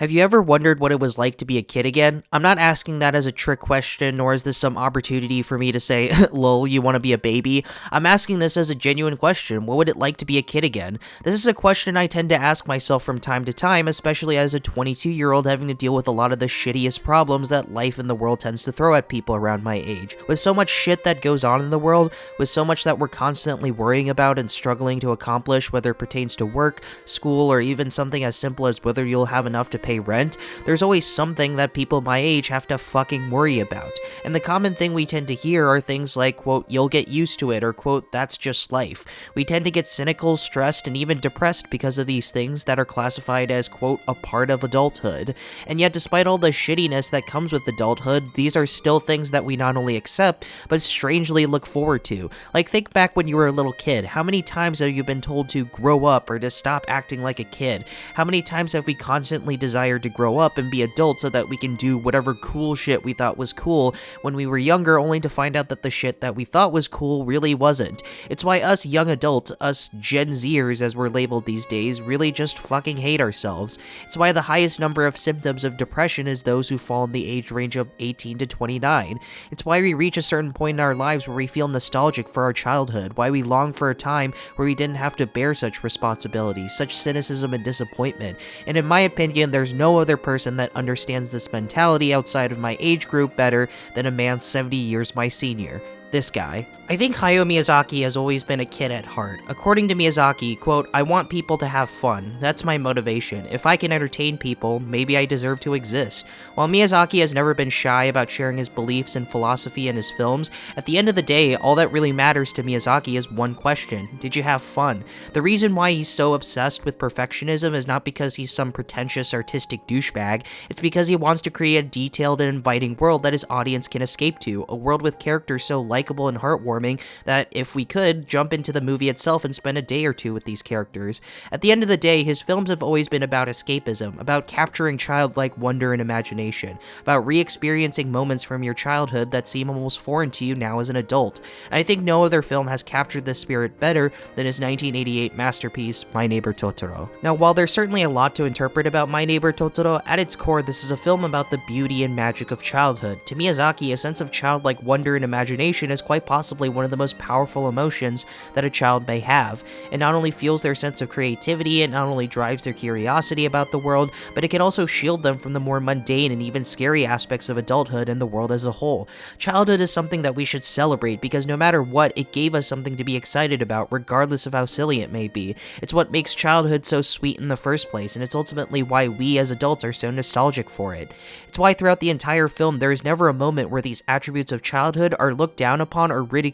Have you ever wondered what it was like to be a kid again? I'm not asking that as a trick question, nor is this some opportunity for me to say, lol, you want to be a baby? I'm asking this as a genuine question. What would it like to be a kid again? This is a question I tend to ask myself from time to time, especially as a 22-year-old having to deal with a lot of the shittiest problems that life in the world tends to throw at people around my age. With so much shit that goes on in the world, with so much that we're constantly worrying about and struggling to accomplish, whether it pertains to work, school, or even something as simple as whether you'll have enough to pay rent, there's always something that people my age have to fucking worry about. And the common thing we tend to hear are things like, quote, you'll get used to it, or quote, that's just life. We tend to get cynical, stressed, and even depressed because of these things that are classified as, quote, a part of adulthood. And yet, despite all the shittiness that comes with adulthood, these are still things that we not only accept, but strangely look forward to. Like, think back when you were a little kid. How many times have you been told to grow up or to stop acting like a kid? How many times have we constantly desired to grow up and be adults so that we can do whatever cool shit we thought was cool when we were younger, only to find out that the shit that we thought was cool really wasn't? It's why us young adults, us Gen Zers as we're labeled these days, really just fucking hate ourselves. It's why the highest number of symptoms of depression is those who fall in the age range of 18 to 29. It's why we reach a certain point in our lives where we feel nostalgic for our childhood, why we long for a time where we didn't have to bear such responsibility, such cynicism and disappointment. And in my opinion, there's no other person that understands this mentality outside of my age group better than a man 70 years my senior. This guy. I think Hayao Miyazaki has always been a kid at heart. According to Miyazaki, quote, I want people to have fun. That's my motivation. If I can entertain people, maybe I deserve to exist. While Miyazaki has never been shy about sharing his beliefs and philosophy in his films, at the end of the day, all that really matters to Miyazaki is one question. Did you have fun? The reason why he's so obsessed with perfectionism is not because he's some pretentious artistic douchebag. It's because he wants to create a detailed and inviting world that his audience can escape to, a world with characters so likable and heartwarming that if we could, jump into the movie itself and spend a day or two with these characters. At the end of the day, his films have always been about escapism, about capturing childlike wonder and imagination, about re-experiencing moments from your childhood that seem almost foreign to you now as an adult. And I think no other film has captured this spirit better than his 1988 masterpiece, My Neighbor Totoro. Now, while there's certainly a lot to interpret about My Neighbor Totoro, at its core, this is a film about the beauty and magic of childhood. To Miyazaki, a sense of childlike wonder and imagination is quite possibly one of the most powerful emotions that a child may have. It not only fuels their sense of creativity, it not only drives their curiosity about the world, but it can also shield them from the more mundane and even scary aspects of adulthood and the world as a whole. Childhood is something that we should celebrate because no matter what, it gave us something to be excited about, regardless of how silly it may be. It's what makes childhood so sweet in the first place, and it's ultimately why we as adults are so nostalgic for it. It's why throughout the entire film, there is never a moment where these attributes of childhood are looked down upon or ridiculed.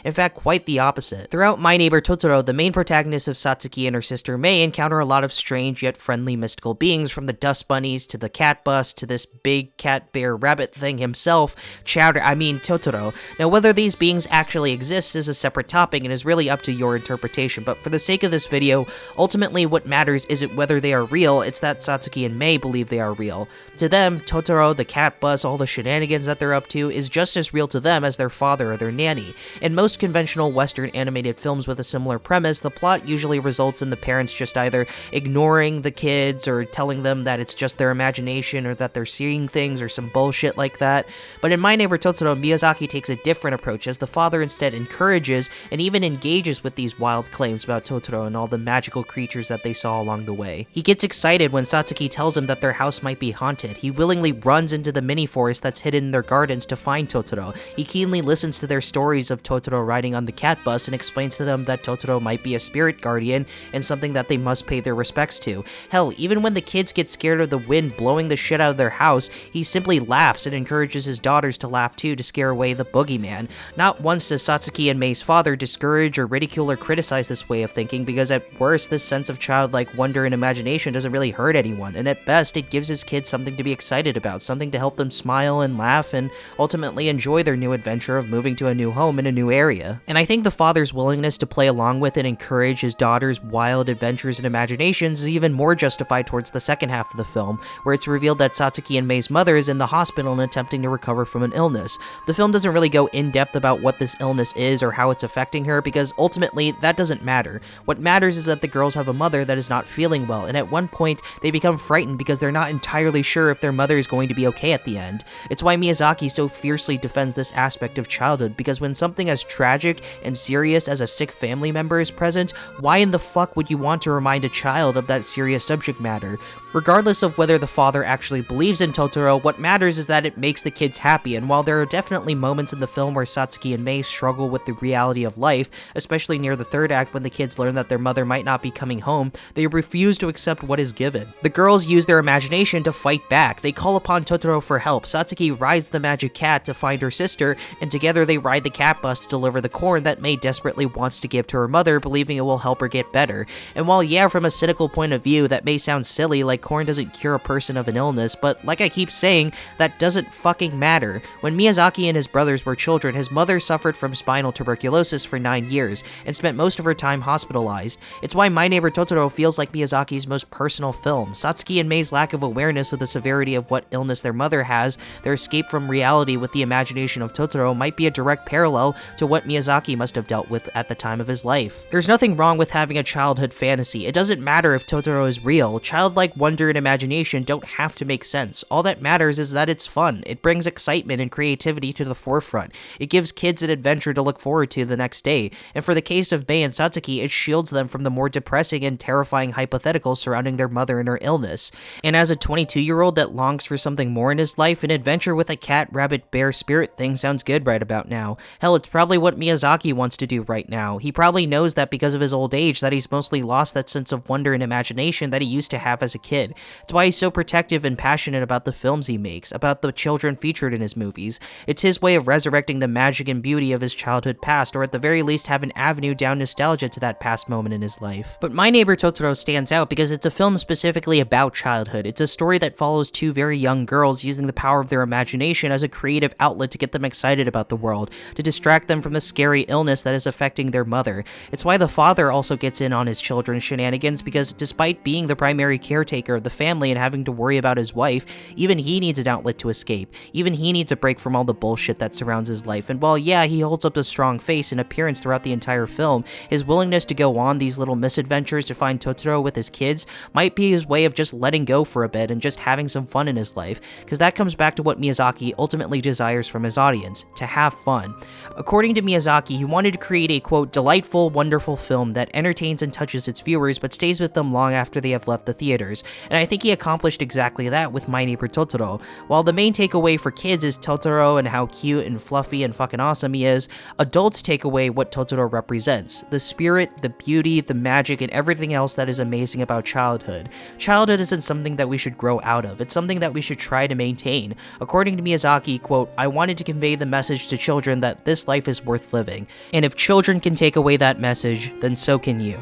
In fact, quite the opposite. Throughout My Neighbor Totoro, the main protagonist of Satsuki and her sister Mei encounter a lot of strange yet friendly mystical beings, from the dust bunnies to the cat bus to this big cat bear rabbit thing himself, Totoro. Now, whether these beings actually exist is a separate topic and is really up to your interpretation, but for the sake of this video, ultimately what matters isn't whether they are real, it's that Satsuki and Mei believe they are real. To them, Totoro, the cat bus, all the shenanigans that they're up to is just as real to them as their father or their nanny. In most conventional Western animated films with a similar premise, the plot usually results in the parents just either ignoring the kids or telling them that it's just their imagination or that they're seeing things or some bullshit like that. But in My Neighbor Totoro, Miyazaki takes a different approach, as the father instead encourages and even engages with these wild claims about Totoro and all the magical creatures that they saw along the way. He gets excited when Satsuki tells him that their house might be haunted. He willingly runs into the mini forest that's hidden in their gardens to find Totoro. He keenly listens to their stories of Totoro riding on the cat bus and explains to them that Totoro might be a spirit guardian and something that they must pay their respects to. Hell, even when the kids get scared of the wind blowing the shit out of their house, he simply laughs and encourages his daughters to laugh too to scare away the boogeyman. Not once does Satsuki and Mei's father discourage or ridicule or criticize this way of thinking, because at worst, this sense of childlike wonder and imagination doesn't really hurt anyone, and at best, it gives his kids something to be excited about, something to help them smile and laugh and ultimately enjoy their new adventure of moving to a new home in a new area. And I think the father's willingness to play along with and encourage his daughter's wild adventures and imaginations is even more justified towards the second half of the film, where it's revealed that Satsuki and Mei's mother is in the hospital and attempting to recover from an illness. The film doesn't really go in depth about what this illness is or how it's affecting her, because ultimately that doesn't matter. What matters is that the girls have a mother that is not feeling well, and at one point they become frightened because they're not entirely sure if their mother is going to be okay at the end. It's why Miyazaki so fiercely defends this aspect of childhood, because when something as tragic and serious as a sick family member is present, why in the fuck would you want to remind a child of that serious subject matter? Regardless of whether the father actually believes in Totoro, what matters is that it makes the kids happy, and while there are definitely moments in the film where Satsuki and Mei struggle with the reality of life, especially near the third act when the kids learn that their mother might not be coming home, they refuse to accept what is given. The girls use their imagination to fight back. They call upon Totoro for help. Satsuki rides the magic cat to find her sister, and together they ride the cat bus to deliver the corn that Mei desperately wants to give to her mother, believing it will help her get better. And while yeah, from a cynical point of view, that may sound silly, like corn doesn't cure a person of an illness, but like I keep saying, that doesn't fucking matter. When Miyazaki and his brothers were children, his mother suffered from spinal tuberculosis for 9 years, and spent most of her time hospitalized. It's why My Neighbor Totoro feels like Miyazaki's most personal film. Satsuki and Mei's lack of awareness of the severity of what illness their mother has, their escape from reality with the imagination of Totoro, might be a direct parallel to what Miyazaki must have dealt with at the time of his life. There's nothing wrong with having a childhood fantasy. It doesn't matter if Totoro is real. Childlike wonder and imagination don't have to make sense. All that matters is that it's fun. It brings excitement and creativity to the forefront. It gives kids an adventure to look forward to the next day. And for the case of Mei and Satsuki, it shields them from the more depressing and terrifying hypotheticals surrounding their mother and her illness. And as a 22-year-old that longs for something more in his life, an adventure with a cat, rabbit, bear, spirit thing sounds good right about now. Hell, it's probably what Miyazaki wants to do right now. He probably knows that because of his old age that he's mostly lost that sense of wonder and imagination that he used to have as a kid. It's why he's so protective and passionate about the films he makes, about the children featured in his movies. It's his way of resurrecting the magic and beauty of his childhood past, or at the very least have an avenue down nostalgia to that past moment in his life. But My Neighbor Totoro stands out because it's a film specifically about childhood. It's a story that follows two very young girls using the power of their imagination as a creative outlet to get them excited about the world, to distract them from the scary illness that is affecting their mother. It's why the father also gets in on his children's shenanigans, because despite being the primary caretaker of the family and having to worry about his wife, even he needs an outlet to escape. Even he needs a break from all the bullshit that surrounds his life. And while yeah, he holds up a strong face and appearance throughout the entire film, his willingness to go on these little misadventures to find Totoro with his kids might be his way of just letting go for a bit and just having some fun in his life, because that comes back to what Miyazaki ultimately desires from his audience, to have fun. According to Miyazaki, he wanted to create a, quote, delightful, wonderful film that entertains and touches its viewers but stays with them long after they have left the theaters, and I think he accomplished exactly that with My Neighbor Totoro. While the main takeaway for kids is Totoro and how cute and fluffy and fucking awesome he is, adults take away what Totoro represents: the spirit, the beauty, the magic, and everything else that is amazing about childhood. Childhood isn't something that we should grow out of, it's something that we should try to maintain. According to Miyazaki, quote, I wanted to convey the message to children that this life is worth living, and if children can take away that message, then so can you.